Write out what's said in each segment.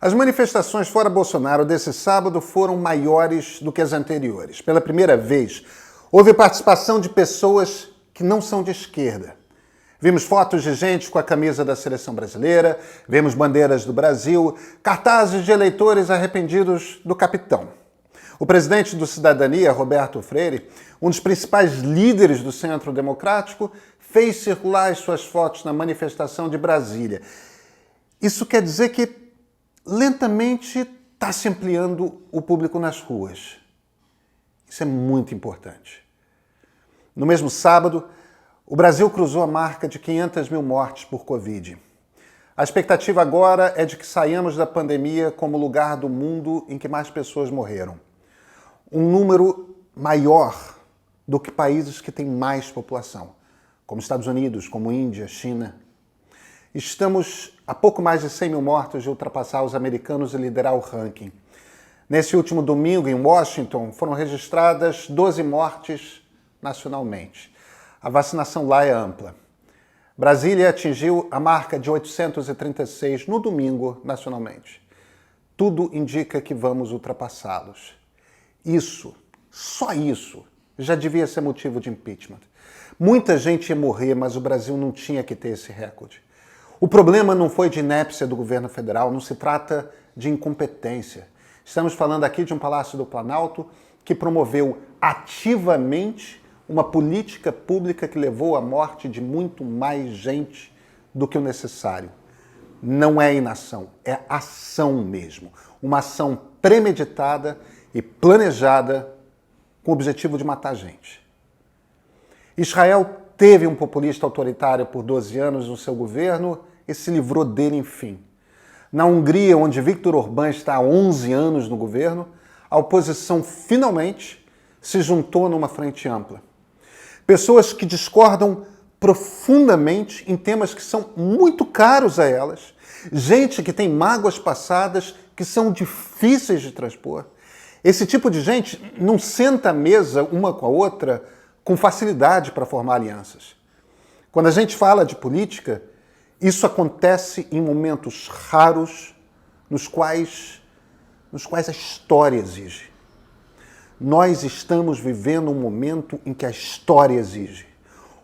As manifestações fora Bolsonaro desse sábado foram maiores do que as anteriores. Pela primeira vez, houve participação de pessoas que não são de esquerda. Vimos fotos de gente com a camisa da seleção brasileira, vimos bandeiras do Brasil, cartazes de eleitores arrependidos do capitão. O presidente do Cidadania, Roberto Freire, um dos principais líderes do Centro Democrático, fez circular as suas fotos na manifestação de Brasília. Isso quer dizer que lentamente está se ampliando o público nas ruas. Isso é muito importante. No mesmo sábado, o Brasil cruzou a marca de 500 mil mortes por Covid. A expectativa agora é de que saiamos da pandemia como lugar do mundo em que mais pessoas morreram. Um número maior do que países que têm mais população, como Estados Unidos, como Índia, China. Estamos a pouco mais de 100 mil mortos de ultrapassar os americanos e liderar o ranking. Nesse último domingo, em Washington, foram registradas 12 mortes nacionalmente. A vacinação lá é ampla. Brasília atingiu a marca de 836 no domingo nacionalmente. Tudo indica que vamos ultrapassá-los. Isso, só isso, já devia ser motivo de impeachment. Muita gente ia morrer, mas o Brasil não tinha que ter esse recorde. O problema não foi de inépcia do governo federal, não se trata de incompetência. Estamos falando aqui de um Palácio do Planalto que promoveu ativamente uma política pública que levou à morte de muito mais gente do que o necessário. Não é inação, é ação mesmo. Uma ação premeditada e planejada com o objetivo de matar gente. Israel teve um populista autoritário por 12 anos no seu governo e se livrou dele, enfim. Na Hungria, onde Viktor Orbán está há 11 anos no governo, a oposição finalmente se juntou numa frente ampla. Pessoas que discordam profundamente em temas que são muito caros a elas, gente que tem mágoas passadas que são difíceis de transpor. Esse tipo de gente não senta à mesa uma com a outra com facilidade para formar alianças. Quando a gente fala de política, isso acontece em momentos raros nos quais a história exige. Nós estamos vivendo um momento em que a história exige.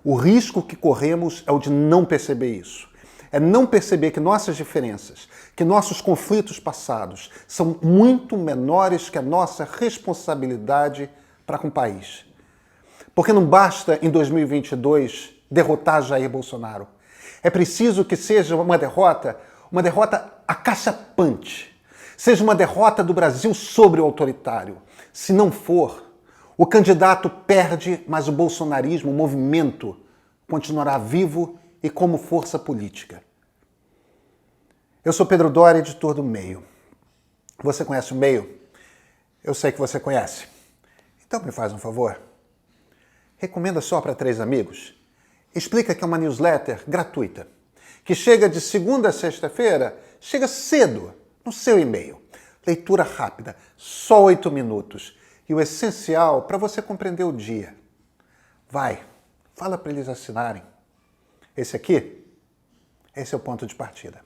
O risco que corremos é o de não perceber isso. É não perceber que nossas diferenças, que nossos conflitos passados são muito menores que a nossa responsabilidade para com o país. Porque não basta, em 2022, derrotar Jair Bolsonaro. É preciso que seja uma derrota acachapante. Seja uma derrota do Brasil sobre o autoritário. Se não for, o candidato perde, mas o bolsonarismo, o movimento, continuará vivo e como força política. Eu sou Pedro Doria, editor do Meio. Você conhece o Meio? Eu sei que você conhece. Então me faz um favor. Recomenda só para 3 amigos. Explica que é uma newsletter gratuita, que chega de segunda a sexta-feira, chega cedo no seu e-mail. Leitura rápida, só 8 minutos. E o essencial para você compreender o dia. Vai, fala para eles assinarem. Esse é o ponto de partida.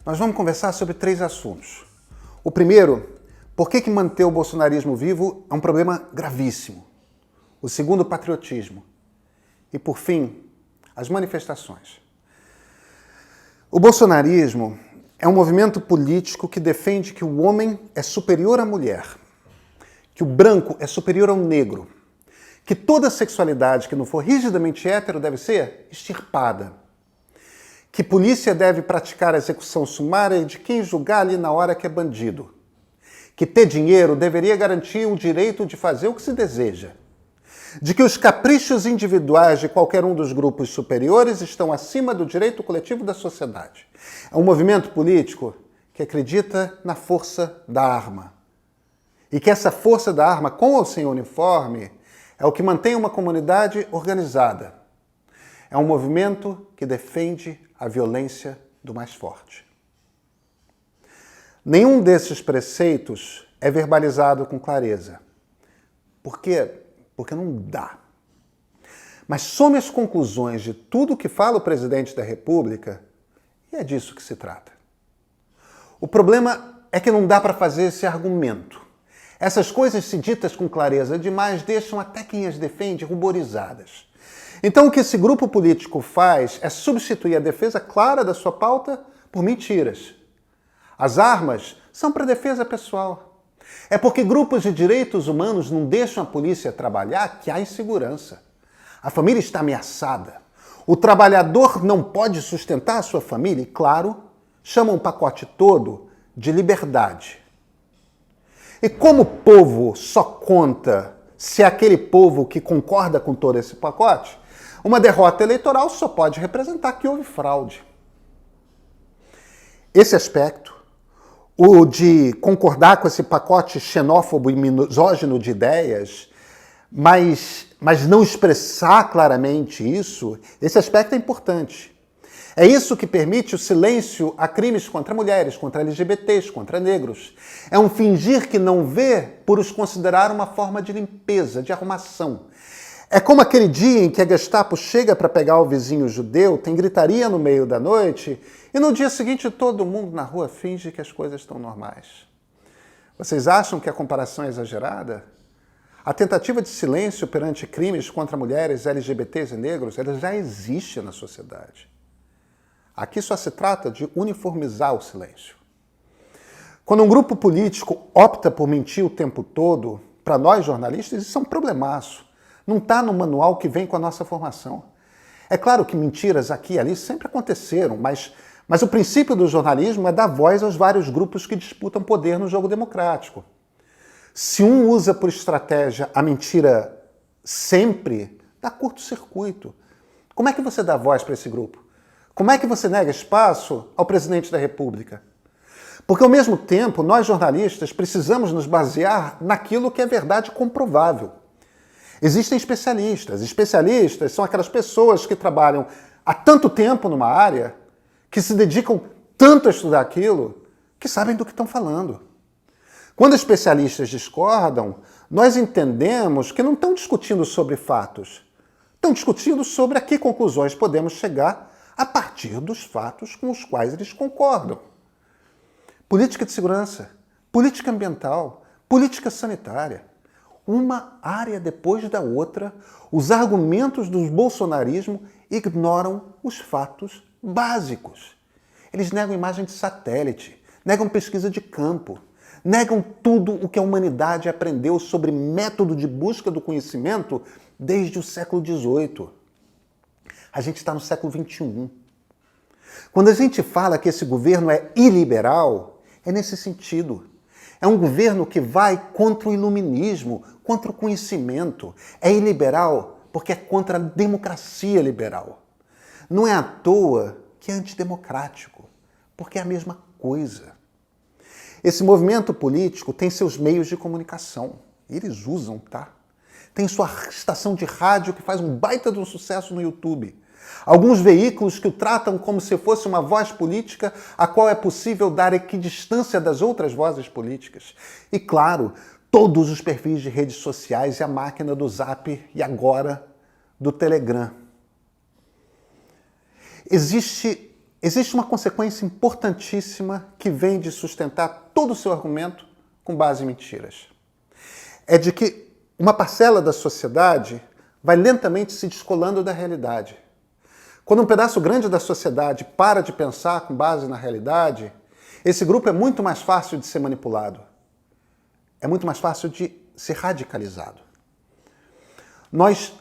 Nós vamos conversar sobre 3 assuntos. O primeiro, por que manter o bolsonarismo vivo é um problema gravíssimo. O segundo, patriotismo. E, por fim, as manifestações. O bolsonarismo é um movimento político que defende que o homem é superior à mulher, que o branco é superior ao negro, que toda sexualidade que não for rigidamente hétero deve ser extirpada, que polícia deve praticar a execução sumária de quem julgar ali na hora que é bandido, que ter dinheiro deveria garantir o direito de fazer o que se deseja, de que os caprichos individuais de qualquer um dos grupos superiores estão acima do direito coletivo da sociedade. É um movimento político que acredita na força da arma. E que essa força da arma, com ou sem uniforme, é o que mantém uma comunidade organizada. É um movimento que defende a violência do mais forte. Nenhum desses preceitos é verbalizado com clareza. Por quê? Porque não dá. Mas some as conclusões de tudo que fala o presidente da República e é disso que se trata. O problema é que não dá para fazer esse argumento. Essas coisas, se ditas com clareza demais, deixam até quem as defende ruborizadas. Então o que esse grupo político faz é substituir a defesa clara da sua pauta por mentiras. As armas são para defesa pessoal. É porque grupos de direitos humanos não deixam a polícia trabalhar que há insegurança. A família está ameaçada. O trabalhador não pode sustentar a sua família e, claro, chamam o pacote todo de liberdade. E como o povo só conta se é aquele povo que concorda com todo esse pacote, uma derrota eleitoral só pode representar que houve fraude. Esse aspecto, o de concordar com esse pacote xenófobo e misógino de ideias, mas não expressar claramente isso, esse aspecto é importante. É isso que permite o silêncio a crimes contra mulheres, contra LGBTs, contra negros. É um fingir que não vê por os considerar uma forma de limpeza, de arrumação. É como aquele dia em que a Gestapo chega para pegar o vizinho judeu, tem gritaria no meio da noite, e no dia seguinte todo mundo na rua finge que as coisas estão normais. Vocês acham que a comparação é exagerada? A tentativa de silêncio perante crimes contra mulheres, LGBTs e negros, ela já existe na sociedade. Aqui só se trata de uniformizar o silêncio. Quando um grupo político opta por mentir o tempo todo, para nós jornalistas, isso é um problemaço. Não está no manual que vem com a nossa formação. É claro que mentiras aqui e ali sempre aconteceram, mas o princípio do jornalismo é dar voz aos vários grupos que disputam poder no jogo democrático. Se um usa por estratégia a mentira sempre, dá curto-circuito. Como é que você dá voz para esse grupo? Como é que você nega espaço ao presidente da República? Porque, ao mesmo tempo, nós jornalistas precisamos nos basear naquilo que é verdade comprovável. Existem especialistas. Especialistas são aquelas pessoas que trabalham há tanto tempo numa área, que se dedicam tanto a estudar aquilo, que sabem do que estão falando. Quando especialistas discordam, nós entendemos que não estão discutindo sobre fatos. Estão discutindo sobre a que conclusões podemos chegar a partir dos fatos com os quais eles concordam. Política de segurança, política ambiental, política sanitária. Uma área depois da outra, os argumentos do bolsonarismo ignoram os fatos básicos. Eles negam imagem de satélite, negam pesquisa de campo, negam tudo o que a humanidade aprendeu sobre método de busca do conhecimento desde o século XVIII. A gente está no século XXI. Quando a gente fala que esse governo é iliberal, é nesse sentido. É um governo que vai contra o iluminismo, contra o conhecimento. É iliberal porque é contra a democracia liberal. Não é à toa que é antidemocrático, porque é a mesma coisa. Esse movimento político tem seus meios de comunicação. Eles usam, tá? Tem sua estação de rádio que faz um baita de um sucesso no YouTube. Alguns veículos que o tratam como se fosse uma voz política a qual é possível dar equidistância das outras vozes políticas. E, claro, todos os perfis de redes sociais e a máquina do Zap e agora do Telegram. Existe uma consequência importantíssima que vem de sustentar todo o seu argumento com base em mentiras. É de que uma parcela da sociedade vai lentamente se descolando da realidade. Quando um pedaço grande da sociedade para de pensar com base na realidade, esse grupo é muito mais fácil de ser manipulado. É muito mais fácil de ser radicalizado. Nós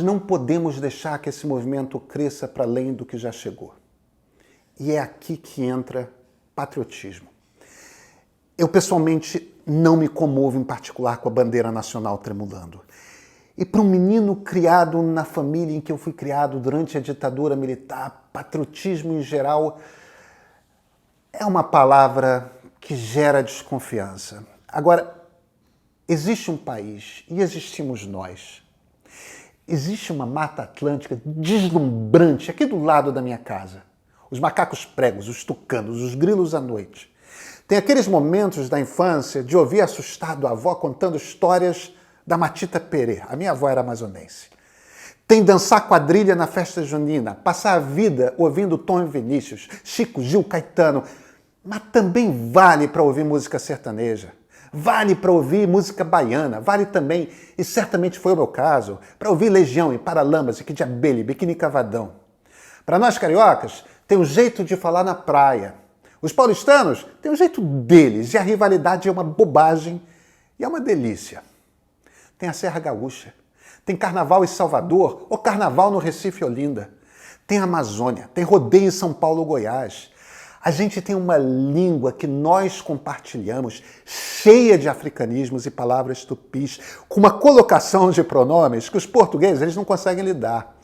não podemos deixar que esse movimento cresça para além do que já chegou. E é aqui que entra patriotismo. Eu, pessoalmente, não me comovo em particular com a bandeira nacional tremulando. E para um menino criado na família em que eu fui criado durante a ditadura militar, patriotismo em geral é uma palavra que gera desconfiança. Agora, existe um país e existimos nós. Existe uma Mata Atlântica deslumbrante aqui do lado da minha casa. Os macacos pregos, os tucanos, os grilos à noite. Tem aqueles momentos da infância de ouvir assustado a avó contando histórias da Matita Perê. A minha avó era amazonense. Tem dançar quadrilha na festa junina, passar a vida ouvindo Tom e Vinícius, Chico, Gil, Caetano. Mas também vale para ouvir música sertaneja. Vale para ouvir música baiana. Vale também, e certamente foi o meu caso, para ouvir Legião e Paralamas e Kid de Abelha, Biquíni Cavadão. Para nós cariocas, tem um jeito de falar na praia. Os paulistanos têm um jeito deles e a rivalidade é uma bobagem e é uma delícia. Tem a Serra Gaúcha, tem Carnaval em Salvador ou Carnaval no Recife e Olinda. Tem a Amazônia, tem rodeio em São Paulo ou Goiás. A gente tem uma língua que nós compartilhamos, cheia de africanismos e palavras tupis, com uma colocação de pronomes que os portugueses eles não conseguem lidar.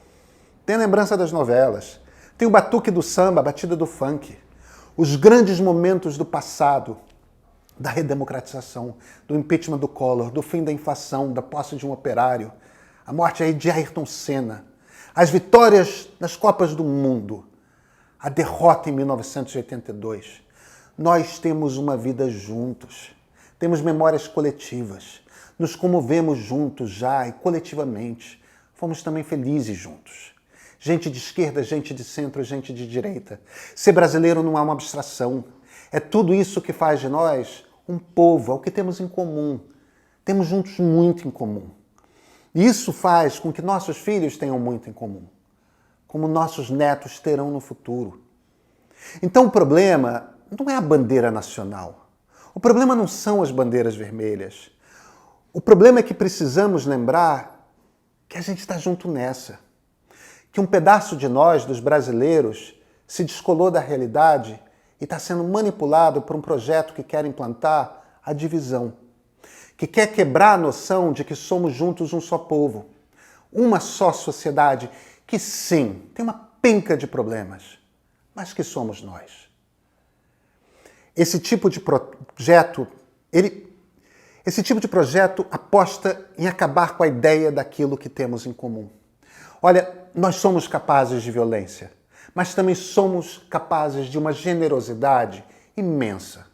Tem a lembrança das novelas, tem o batuque do samba, a batida do funk, os grandes momentos do passado, da redemocratização, do impeachment do Collor, do fim da inflação, da posse de um operário, a morte aí de Ayrton Senna, as vitórias nas Copas do Mundo, a derrota em 1982. Nós temos uma vida juntos, temos memórias coletivas, nos comovemos juntos já e coletivamente. Fomos também felizes juntos. Gente de esquerda, gente de centro, gente de direita. Ser brasileiro não é uma abstração. É tudo isso que faz de nós um povo, é o que temos em comum. Temos juntos muito em comum. E isso faz com que nossos filhos tenham muito em comum, como nossos netos terão no futuro. Então o problema não é a bandeira nacional. O problema não são as bandeiras vermelhas. O problema é que precisamos lembrar que a gente está junto nessa. Que um pedaço de nós, dos brasileiros, se descolou da realidade e está sendo manipulado por um projeto que quer implantar a divisão, que quer quebrar a noção de que somos juntos um só povo, uma só sociedade, que sim, tem uma penca de problemas, mas que somos nós. Esse tipo de projeto aposta em acabar com a ideia daquilo que temos em comum. Olha, nós somos capazes de violência, mas também somos capazes de uma generosidade imensa.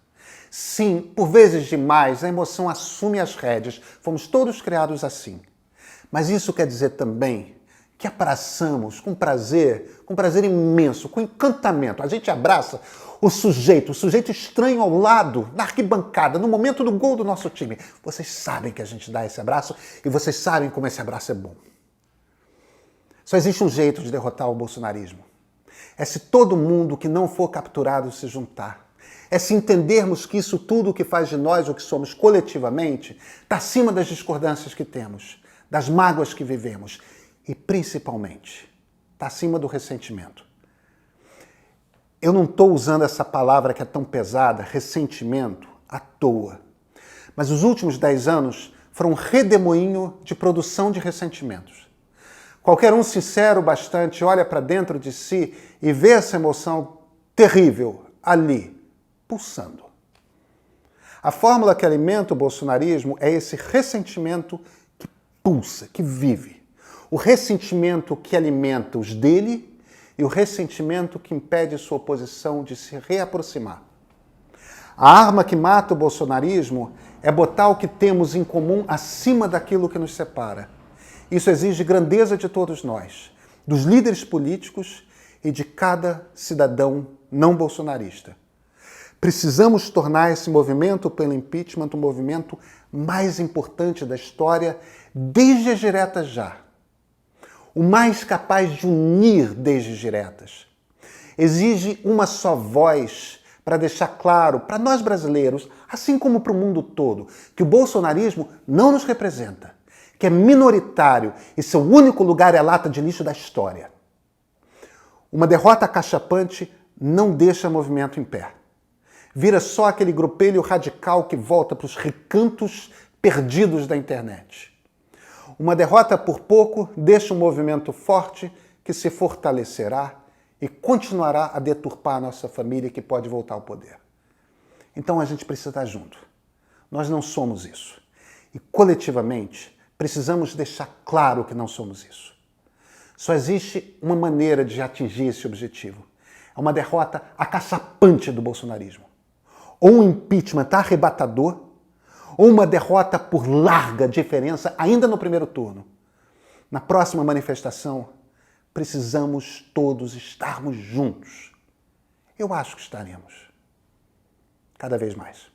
Sim, por vezes demais, a emoção assume as rédeas. Fomos todos criados assim. Mas isso quer dizer também que abraçamos com prazer imenso, com encantamento. A gente abraça o sujeito estranho ao lado, na arquibancada, no momento do gol do nosso time. Vocês sabem que a gente dá esse abraço e vocês sabem como esse abraço é bom. Só existe um jeito de derrotar o bolsonarismo. É se todo mundo que não for capturado se juntar. É se entendermos que isso tudo que faz de nós o que somos coletivamente está acima das discordâncias que temos, das mágoas que vivemos e, principalmente, está acima do ressentimento. Eu não estou usando essa palavra que é tão pesada, ressentimento, à toa. Mas os últimos 10 anos foram um redemoinho de produção de ressentimentos. Qualquer um sincero bastante olha para dentro de si e vê essa emoção terrível ali, pulsando. A fórmula que alimenta o bolsonarismo é esse ressentimento que pulsa, que vive. O ressentimento que alimenta os dele e o ressentimento que impede sua oposição de se reaproximar. A arma que mata o bolsonarismo é botar o que temos em comum acima daquilo que nos separa. Isso exige grandeza de todos nós, dos líderes políticos e de cada cidadão não bolsonarista. Precisamos tornar esse movimento pelo impeachment o movimento mais importante da história desde as diretas já. O mais capaz de unir desde as diretas. Exige uma só voz para deixar claro para nós brasileiros, assim como para o mundo todo, que o bolsonarismo não nos representa, que é minoritário e seu único lugar é a lata de lixo da história. Uma derrota acachapante não deixa movimento em pé. Vira só aquele grupelho radical que volta para os recantos perdidos da internet. Uma derrota por pouco deixa um movimento forte que se fortalecerá e continuará a deturpar a nossa família que pode voltar ao poder. Então a gente precisa estar junto. Nós não somos isso. E coletivamente precisamos deixar claro que não somos isso. Só existe uma maneira de atingir esse objetivo. É uma derrota acachapante do bolsonarismo. Ou um impeachment arrebatador, ou uma derrota por larga diferença ainda no primeiro turno. Na próxima manifestação, precisamos todos estarmos juntos. Eu acho que estaremos. Cada vez mais.